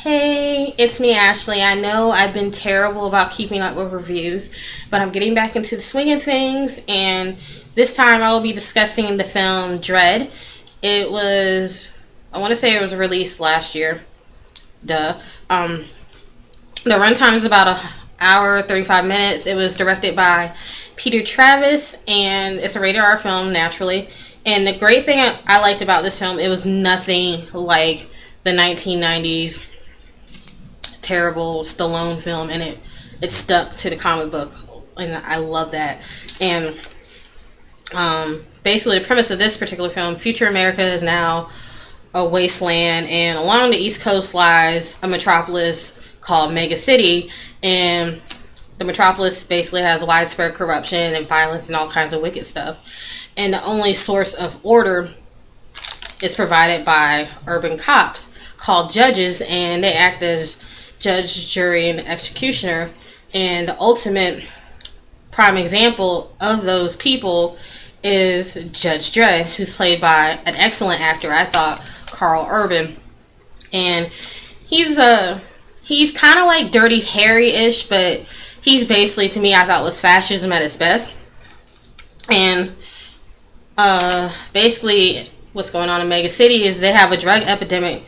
Hey, it's me, Ashley. I know I've been terrible about keeping up with reviews, but I'm getting back into the swing of things, and this time I will be discussing the film Dredd. I want to say it was released last year. Duh. Um, the runtime is about an hour, 35 minutes. It was directed by Peter Travis, and it's a rated R film, naturally. And the great thing I liked about this film, it was nothing like the 1990s terrible Stallone film, and it stuck to the comic book, and I love that. And basically, the premise of this particular film: future America is now a wasteland, and along the East Coast lies a metropolis called Mega City, and the metropolis basically has widespread corruption and violence and all kinds of wicked stuff. And the only source of order is provided by urban cops called judges, and they act as judge, jury, and executioner. And the ultimate prime example of those people is Judge Dredd, who's played by an excellent actor, I thought, Carl Urban. And he's kind of like Dirty Harry-ish, but he's basically, to me, I thought was fascism at its best. And basically what's going on in Mega City is they have a drug epidemic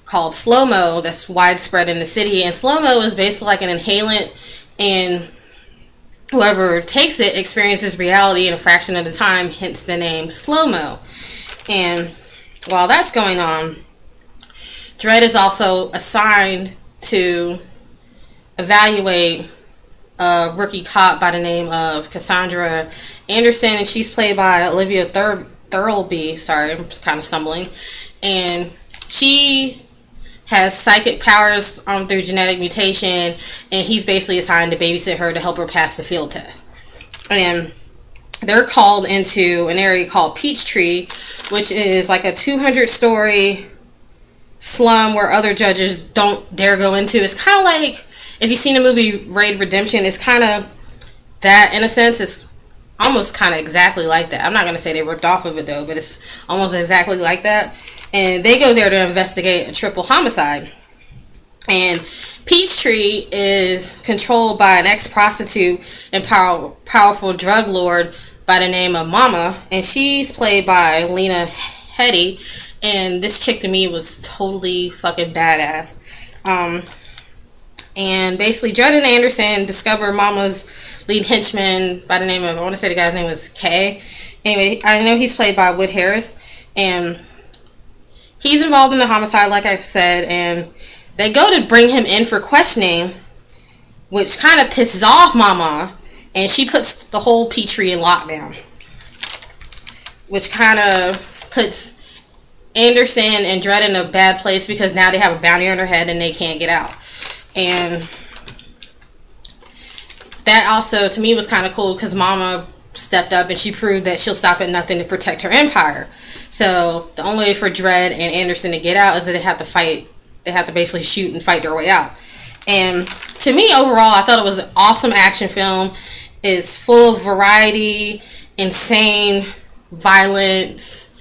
called Slow-Mo that's widespread in the city, and Slow-Mo is basically like an inhalant, and whoever takes it experiences reality in a fraction of the time, hence the name Slow-Mo. And while that's going on, Dredd is also assigned to evaluate a rookie cop by the name of Cassandra Anderson, and she's played by Olivia Thirlby. Sorry, I'm just kind of stumbling. And she has psychic powers through genetic mutation, and he's basically assigned to babysit her to help her pass the field test. And they're called into an area called Peachtree, which is like a 200-story slum where other judges don't dare go into. It's kind of like, if you've seen the movie Raid Redemption, it's kind of that in a sense. It's almost kind of exactly like that. I'm not going to say they ripped off of it though, but it's almost exactly like that. And they go there to investigate a triple homicide. And Peachtree is controlled by an ex-prostitute and powerful drug lord by the name of Mama. And she's played by Lena Headey. And this chick to me was totally fucking badass. And basically, Dredd and Anderson discover Mama's lead henchman by the name of, I want to say the guy's name was Kay. Anyway, I know he's played by Wood Harris. And he's involved in the homicide, like I said, and they go to bring him in for questioning, which kind of pisses off Mama, and she puts the whole Peachtree in lockdown, which kind of puts Anderson and Dredd in a bad place because now they have a bounty on their head and they can't get out. And that also, to me, was kind of cool because Mama stepped up and she proved that she'll stop at nothing to protect her empire. So the only way for Dredd and Anderson to get out is that they have to fight. They have to basically shoot and fight their way out. And to me, overall, I thought it was an awesome action film. It's full of variety, insane violence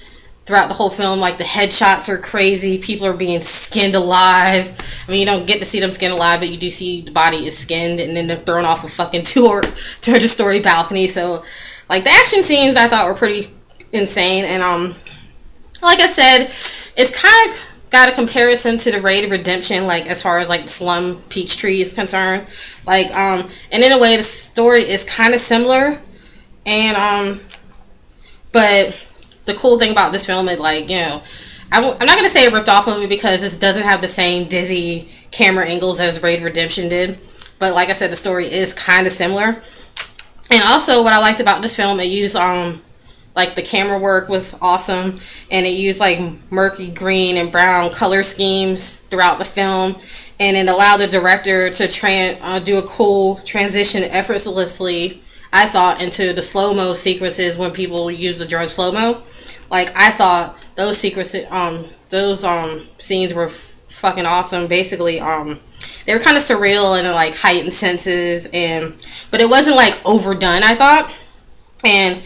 throughout the whole film. Like, the headshots are crazy. People are being skinned alive. I mean, you don't get to see them skinned alive, but you do see the body is skinned, and then they're thrown off a fucking 200-story balcony. So, like, the action scenes I thought were pretty insane. And like I said, it's kind of got a comparison to the Raid Redemption, like, as far as like the slum Peachtree is concerned. Like, and in a way, the story is kind of similar. And but the cool thing about this film is, like, you know, I'm not going to say it ripped off of it because this doesn't have the same dizzy camera angles as Raid Redemption did. But like I said, the story is kind of similar. And also, what I liked about this film, it used, like, the camera work was awesome. And it used, like, murky green and brown color schemes throughout the film. And it allowed the director to do a cool transition effortlessly, I thought, into the slow-mo sequences when people use the drug slow-mo. Like, I thought those sequences, those scenes were fucking awesome. Basically, they were kind of surreal and like heightened senses, but it wasn't like overdone, I thought. And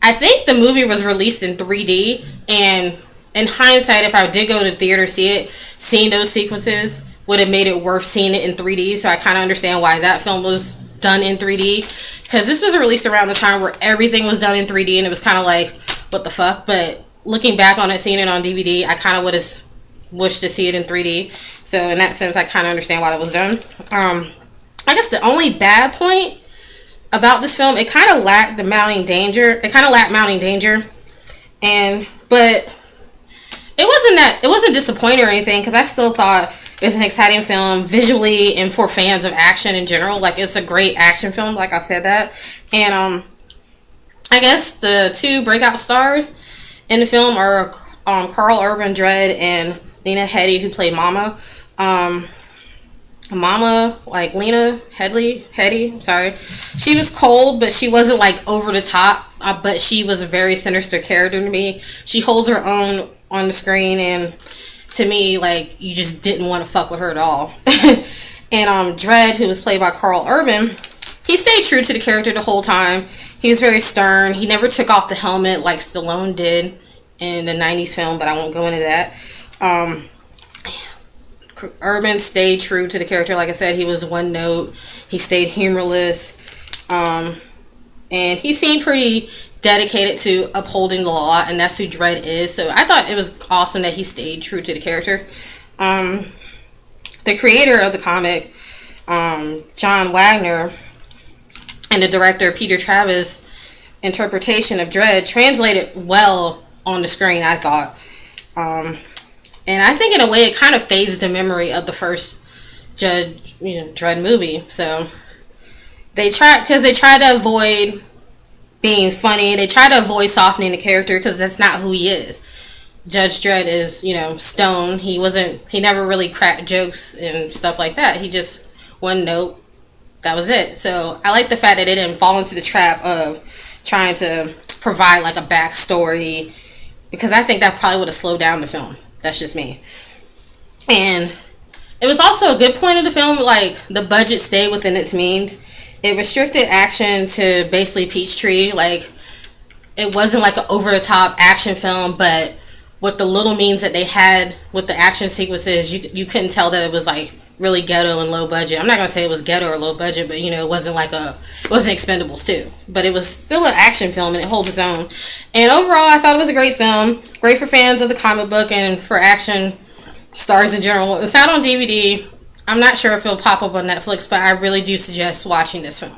I think the movie was released in 3D, and in hindsight, if I did go to the theater to see it, seeing those sequences would have made it worth seeing it in 3D. So I kind of understand why that film was done in 3D, because this was released around the time where everything was done in 3D, and it was kind of like, what the fuck. But looking back on it, seeing it on DVD, I kind of would have wished to see it in 3D. So in that sense, I kind of understand why that was done. I guess the only bad point about this film, it kind of lacked the mounting danger. And but it wasn't disappointing or anything, because I still thought it was an exciting film visually and for fans of action in general. Like, it's a great action film, like I said that. And I guess the two breakout stars in the film are Carl Urban, Dredd, and Lena Headey, who played Mama. Like Lena Headey, sorry. She was cold, but she wasn't like over the top. But she was a very sinister character to me. She holds her own on the screen, and to me, like, you just didn't want to fuck with her at all. And Dredd, who was played by Carl Urban, he stayed true to the character the whole time. He was very stern. He never took off the helmet like Stallone did in the 90s film, but I won't go into that. Urban stayed true to the character. Like I said, he was one note. He stayed humorless. And he seemed pretty dedicated to upholding the law, and that's who Dredd is. So I thought it was awesome that he stayed true to the character. The creator of the comic, John Wagner, and the director, Peter Travis' interpretation of Dredd translated well on the screen, I thought. And I think in a way it kind of fades the memory of the first Dredd movie. So they try to avoid being funny. They try to avoid softening the character, because that's not who he is. Judge Dredd is, stone. He never really cracked jokes and stuff like that. He just one note. That was it. So I like the fact that they didn't fall into the trap of trying to provide like a backstory, because I think that probably would have slowed down the film. That's just me. And it was also a good point of the film, like, the budget stayed within its means. It restricted action to basically Peachtree. Like, it wasn't like an over-the-top action film, but with the little means that they had with the action sequences, you couldn't tell that it was like really ghetto and low budget. I'm not gonna say it was ghetto or low budget, but it wasn't like it wasn't Expendables 2, but it was still an action film, and it holds its own. And overall, I thought it was a great film, great for fans of the comic book and for action stars in general. It's out on DVD. I'm not sure if it'll pop up on Netflix, but I really do suggest watching this film.